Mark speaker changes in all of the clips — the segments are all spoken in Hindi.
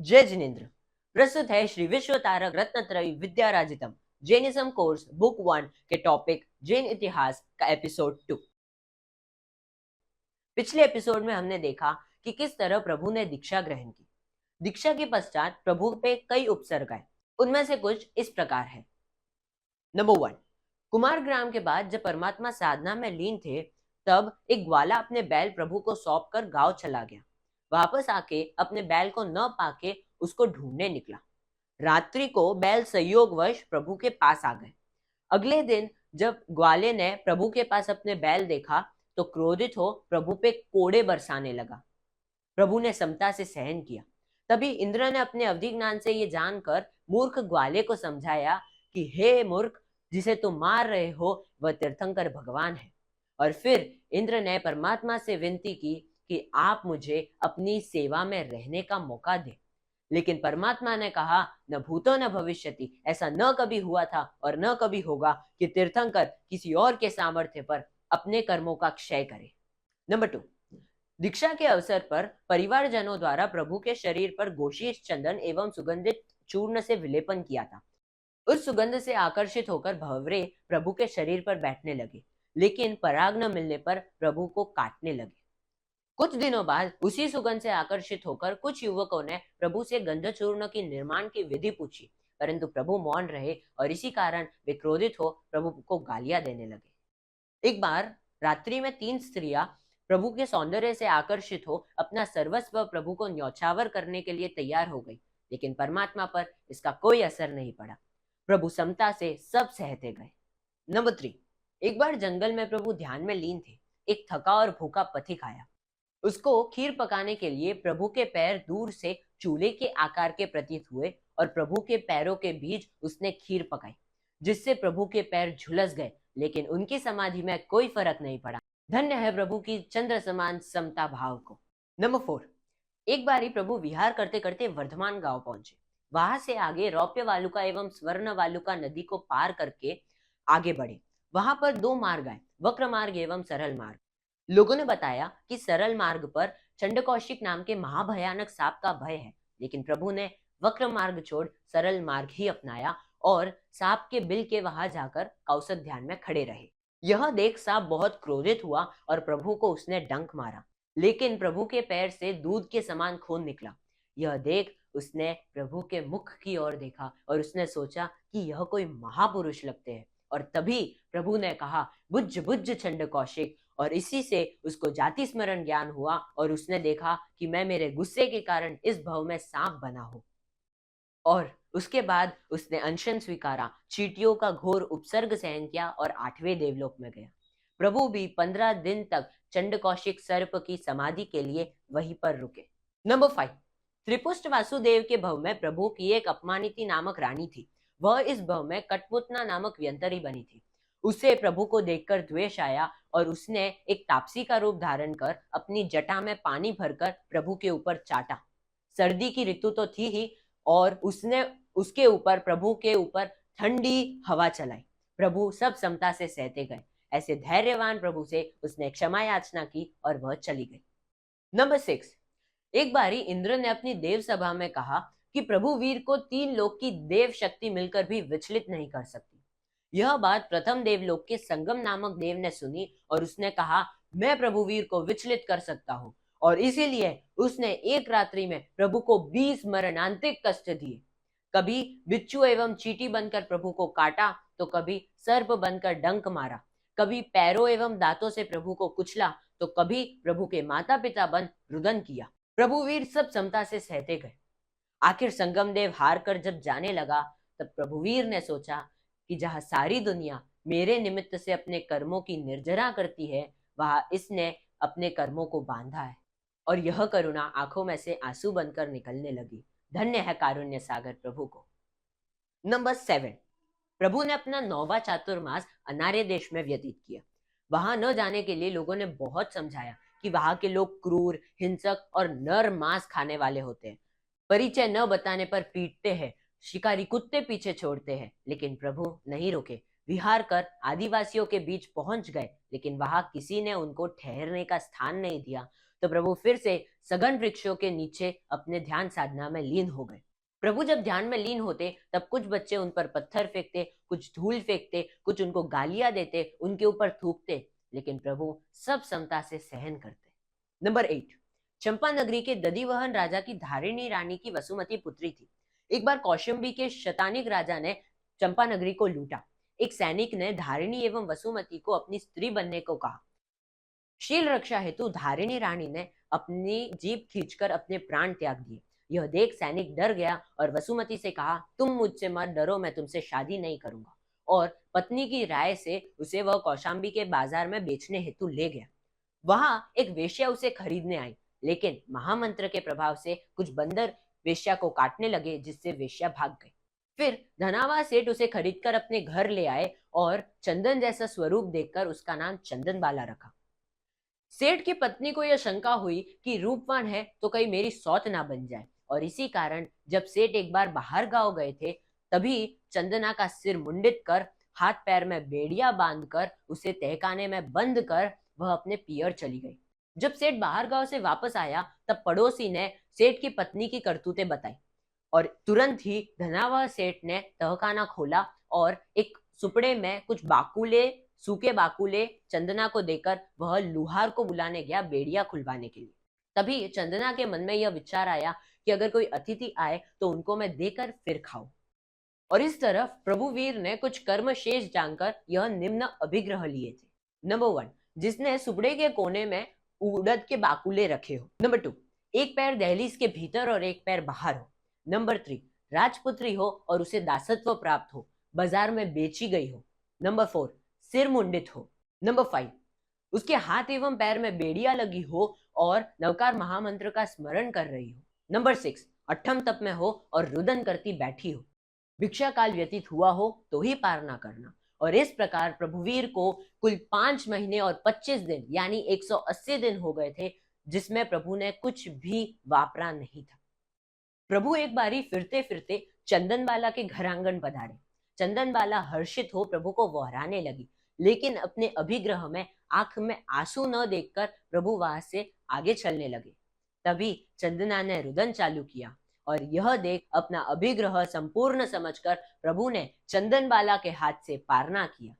Speaker 1: जय जिनेन्द्र। प्रस्तुत है श्री विश्व तारक रत्नत्रयी विद्याराजितम जैनिज्म कोर्स बुक 1 के टॉपिक जैन इतिहास का एपिसोड 2। पिछले एपिसोड में हमने देखा कि किस तरह प्रभु ने दीक्षा ग्रहण की। दीक्षा के पश्चात प्रभु पे कई उपसर्ग आए। उनमें से कुछ इस प्रकार है। नंबर 1, कुमार ग्राम के बाद जब परमात्मा साधना में लीन थे, तब एक ग्वाला अपने बैल प्रभु को सौंप कर गांव चला गया। वापस आके अपने बैल को न पाके उसको ढूंढने निकला। रात्रि को बैल संयोगवश प्रभु के पास आ गए। अगले दिन जब ग्वाले ने प्रभु के पास अपने बैल देखा तो क्रोधित हो प्रभु पे कोड़े बरसाने लगा। प्रभु ने समता से सहन किया। तभी इंद्र ने अपने अवधि ज्ञान से ये जानकर मूर्ख ग्वाले को समझाया कि हे मूर्ख, जिसे तुम मार रहे हो वह तीर्थंकर भगवान है। और फिर इंद्र ने परमात्मा से विनती की कि आप मुझे अपनी सेवा में रहने का मौका दें। लेकिन परमात्मा ने कहा, न भूतो न भविष्यति, ऐसा न कभी हुआ था और न कभी होगा कि तीर्थंकर किसी और के सामर्थ्य पर अपने कर्मों का क्षय करे। नंबर 2, दीक्षा के अवसर पर परिवारजनों द्वारा प्रभु के शरीर पर गोशीश चंदन एवं सुगंधित चूर्ण से विलेपन किया था। उस सुगंध से आकर्षित होकर भंवरे प्रभु के शरीर पर बैठने लगे, लेकिन पराग न मिलने पर प्रभु को काटने लगे। कुछ दिनों बाद उसी सुगंध से आकर्षित होकर कुछ युवकों ने प्रभु से गंधचूर्ण की निर्माण की विधि पूछी, परंतु प्रभु मौन रहे और इसी कारण वे क्रोधित हो प्रभु को गालियां देने लगे। एक बार रात्रि में 3 स्त्रियां प्रभु के सौंदर्य से आकर्षित हो अपना सर्वस्व प्रभु को न्यौछावर करने के लिए तैयार हो गई, लेकिन परमात्मा पर इसका कोई असर नहीं पड़ा। प्रभु समता से सब सहते गए। नंबर 3, एक बार जंगल में प्रभु ध्यान में लीन थे। एक थका और भूखा पथिक आया। उसको खीर पकाने के लिए प्रभु के पैर दूर से चूल्हे के आकार के प्रतीत हुए और प्रभु के पैरों के बीच उसने खीर पकाई, जिससे प्रभु के पैर झुलस गए, लेकिन उनकी समाधि में कोई फर्क नहीं पड़ा। धन्य है प्रभु की चंद्र समान समता भाव को। नंबर 4, एक बारी प्रभु विहार करते करते वर्धमान गांव पहुंचे। वहां से आगे रौप्य वालुका एवं स्वर्ण वालुका नदी को पार करके आगे बढ़े। वहां पर 2 मार्ग आए, वक्र मार्ग एवं सरल मार्ग। लोगों ने बताया कि सरल मार्ग पर चंडकौशिक नाम के महाभयानक सांप का भय है, लेकिन प्रभु ने वक्र मार्ग छोड़ सरल मार्ग ही अपनाया और सांप के बिल के वहां जाकर कौसक ध्यान में खड़े रहे। यह देख सांप बहुत क्रोधित हुआ और प्रभु को उसने डंक मारा, लेकिन प्रभु के पैर से दूध के समान खून निकला। यह देख उसने प्रभु के मुख की ओर देखा और उसने सोचा कि यह कोई महापुरुष लगते हैं। और तभी प्रभु ने कहा, बुझ बुझ चंडकौशिक, और इसी से उसको जाति स्मरण ज्ञान हुआ और उसने देखा कि मैं मेरे गुस्से के कारण इस भव में सांप बना हूं। और उसके बाद उसने अनशन स्वीकारा, चींटियों का घोर उपसर्ग सहन किया और 8वें देवलोक में गया। प्रभु भी 15 दिन तक चंडकौशिक सर्प की समाधि के लिए वहीं पर रुके। नंबर 5, त्रिपुष्ट वासुदेव के भव में प्रभु की एक अपमानिती नामक रानी थी। वह इस भव में कटपुतना नामक व्यंतरी बनी थी। उसे प्रभु को देखकर द्वेष आया और उसने एक तापसी का रूप धारण कर अपनी जटा में पानी भरकर प्रभु के ऊपर चाटा। सर्दी की ऋतु तो थी ही और उसने उसके ऊपर प्रभु के ऊपर ठंडी हवा चलाई। प्रभु सब समता से सहते गए। ऐसे धैर्यवान प्रभु से उसने क्षमा याचना की और वह चली गई। नंबर 6, एक बारी इंद्र ने अपनी देव सभा में कहा कि प्रभु वीर को 3 लोक की देव शक्ति मिलकर भी विचलित नहीं कर सकती। यह बात प्रथम देवलोक के संगम नामक देव ने सुनी और उसने कहा, मैं प्रभु वीर को विचलित कर सकता हूँ, और इसीलिए उसने एक रात्रि में प्रभु को 20 मरणांतिक कष्ट दिए। कभी बिच्छू एवं चींटी बनकर प्रभु को काटा तो कभी सर्प बनकर डंक मारा, कभी पैरों एवं दांतों से प्रभु को कुचला तो कभी प्रभु के माता पिता बन रुदन किया। प्रभु वीर सब समता से सहते गए। आखिर संगम देव हार कर जब जाने लगा, तब प्रभुवीर ने सोचा कि जहां सारी दुनिया मेरे निमित्त से अपने कर्मों की निर्जरा करती है, वहां इसने अपने कर्मों को बांधा है। और यह करुणा आंखों में से आंसू बनकर निकलने लगी। धन्य है कारुण्य सागर प्रभु को। नंबर 7, प्रभु ने अपना 9वां चातुर्मास अनार्य देश में व्यतीत किया। वहां न जाने के लिए लोगों ने बहुत समझाया कि वहां के लोग क्रूर, हिंसक और नर मांस खाने वाले होते हैं। परिचय न बताने पर पीटते हैं, शिकारी कुत्ते पीछे छोड़ते हैं, लेकिन प्रभु नहीं रुके। विहार कर आदिवासियों के बीच पहुंच गए, लेकिन वहां किसी ने उनको ठहरने का स्थान नहीं दिया, तो प्रभु फिर से सघन वृक्षों के नीचे अपने ध्यान साधना में लीन हो गए। प्रभु जब ध्यान में लीन होते तब कुछ बच्चे उन पर पत्थर फेंकते, कुछ धूल फेंकते, कुछ उनको गालियां देते, उनके ऊपर थूकते, लेकिन प्रभु सब समता से सहन करते। नंबर 8, चंपा नगरी के दधिवहन राजा की धारिणी रानी की वसुमती पुत्री थी। एक बार कौशंबी के शतानिक राजा ने चंपा नगरी को लूटा। एक सैनिक ने धारिणी एवं वसुमती को अपनी स्त्री बनने को कहा। शील रक्षा हेतु धारिणी रानी ने अपनी जीभ खींचकर अपने प्राण त्याग दिए। यह देख सैनिक डर गया और वसुमती से कहा, तुम मुझसे मत डरो, मैं तुमसे शादी नहीं करूंगा। और पत्नी की राय से उसे वह कौशाम्बी के बाजार में बेचने हेतु ले गया। वहां एक वेश्या उसे खरीदने आई, लेकिन महामंत्र के प्रभाव से कुछ बंदर वेश्या को काटने लगे, जिससे वेश्या भाग गई। फिर धनावा सेठ उसे खरीदकर अपने घर ले आए और चंदन जैसा स्वरूप देखकर उसका नाम चंदनबाला रखा। सेठ की पत्नी को यह शंका हुई कि रूपवान है तो कहीं मेरी सौत ना बन जाए, और इसी कारण जब सेठ एक बार बाहर गांव गए थे, तभी चंदना का सिर मुंडित कर, हाथ पैर में बेड़िया बांधकर, उसे तहखाने में बंद कर वह अपने पियर चली गई। जब सेठ बाहर गांव से वापस आया तब पड़ोसी ने सेठ की पत्नी की करतूतें बताई, और तुरंत ही धनावा सेठ ने तहखाना खोला और एक सुपड़े में कुछ बाकुले, सूखे बाकुले चंदना को देकर वह लुहार को बुलाने गया बेड़िया खुलवाने के लिए। तभी चंदना के मन में यह विचार आया कि अगर कोई अतिथि आए तो उनको मैं देकर फिर खाऊं। और इस तरफ प्रभु वीर ने कुछ कर्म शेष जानकर यह निम्न अभिग्रह लिए थे। नंबर 1, जिसने सुपड़े के कोने में उड़द के बाकुले रखे हो। नंबर 2, एक पैर दहलीज के भीतर और एक पैर बाहर हो। नंबर 3, राजपुत्री हो और उसे दासत्व प्राप्त हो, बाजार में बेची गई हो। नंबर 4, सिर मुंडित हो। नंबर 5, उसके हाथ एवं पैर में बेड़िया लगी हो और नवकार महामंत्र का स्मरण कर रही हो। नंबर 6, अठम तप में हो और रुदन करती बैठी हो। भिक्षा काल व्यतीत हुआ हो तो ही पार ना करना। और इस प्रकार प्रभुवीर को कुल 5 महीने और 25 दिन यानी 180 दिन हो गए थे, जिसमें प्रभु ने कुछ भी वापरा नहीं था। प्रभु एक बारी फिरते फिरते चंदनबाला के घर आंगन पधारे। चंदनबाला हर्षित हो प्रभु को वहराने लगी, लेकिन अपने अभिग्रह में आंख में आंसू न देखकर प्रभु वहां से आगे चलने लगे। तभी चंदना ने रुदन चालू किया, और यह देख अपना अभिग्रह संपूर्ण समझकर प्रभु ने चंदनबाला के हाथ से पारना किया।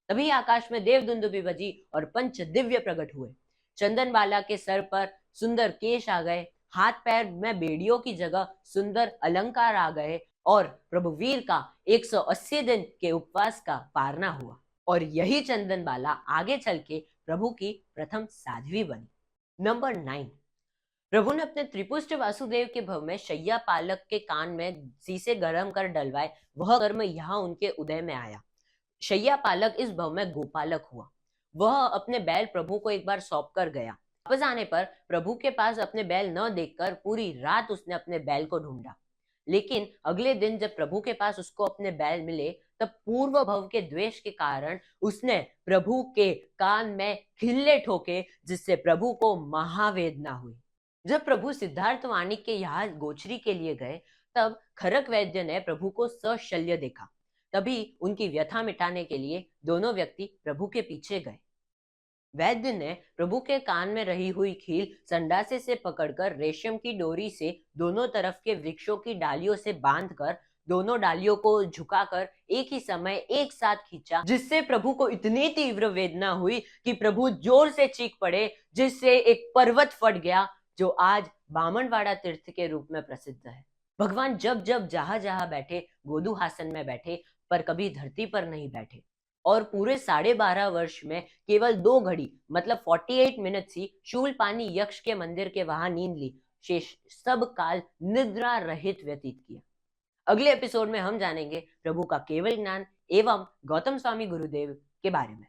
Speaker 1: तभी आकाश में देव दुंदुभी बजी और पंच दिव्य प्रकट हुए। चंदनबाला के सर पर सुंदर केश आ गए, हाथ पैर में बेड़ियों की जगह सुंदर अलंकार आ गए, और प्रभु वीर का 180 दिन के उपवास का पारना हुआ। और यही चंदनबाला आगे चल के प्रभु की प्रथम साध्वी बनी। नंबर 9, प्रभु ने अपने त्रिपुष्ट वासुदेव के भव में शैया पालक के कान में शीशे गर्म कर डलवाए। वह कर्म यहाँ उनके उदय में आया। शैया पालक इस भव में गोपालक हुआ। वह अपने बैल प्रभु को एक बार सौंप कर गया। वापस आने पर प्रभु के पास अपने बैल न देखकर पूरी रात उसने अपने बैल को ढूंढा, लेकिन अगले दिन जब प्रभु के पास उसको अपने बैल मिले, तब पूर्व भव के द्वेष के कारण उसने प्रभु के कान में खिल्ले ठोके, जिससे प्रभु को महावेदना हुई। जब प्रभु सिद्धार्थ वाणिक के यहाँ गोचरी के लिए गए, तब खरक वैद्य ने प्रभु को सशल्य देखा। तभी उनकी व्यथा मिटाने के लिए दोनों व्यक्ति प्रभु के पीछे गए। वैद्य ने प्रभु के कान में रही हुई खील संडासे से पकड़कर रेशम की डोरी से दोनों तरफ के वृक्षों की डालियों से बांधकर दोनों डालियों को झुकाकर एक ही समय एक साथ खींचा, जिससे प्रभु को इतनी तीव्र वेदना हुई कि प्रभु जोर से चीख पड़े, जिससे एक पर्वत फट गया, जो आज बामणवाड़ा तीर्थ के रूप में प्रसिद्ध है। भगवान जब जब जहां जहां बैठे गोदू हासन में बैठे, पर कभी धरती पर नहीं बैठे, और पूरे 12.5 वर्ष में केवल 2 घड़ी मतलब 48 मिनट ही शूलपानी यक्ष के मंदिर के वहां नींद ली, शेष सब काल निद्रा रहित व्यतीत किया। अगले एपिसोड में हम जानेंगे प्रभु का केवल ज्ञान एवं गौतम स्वामी गुरुदेव के बारे में।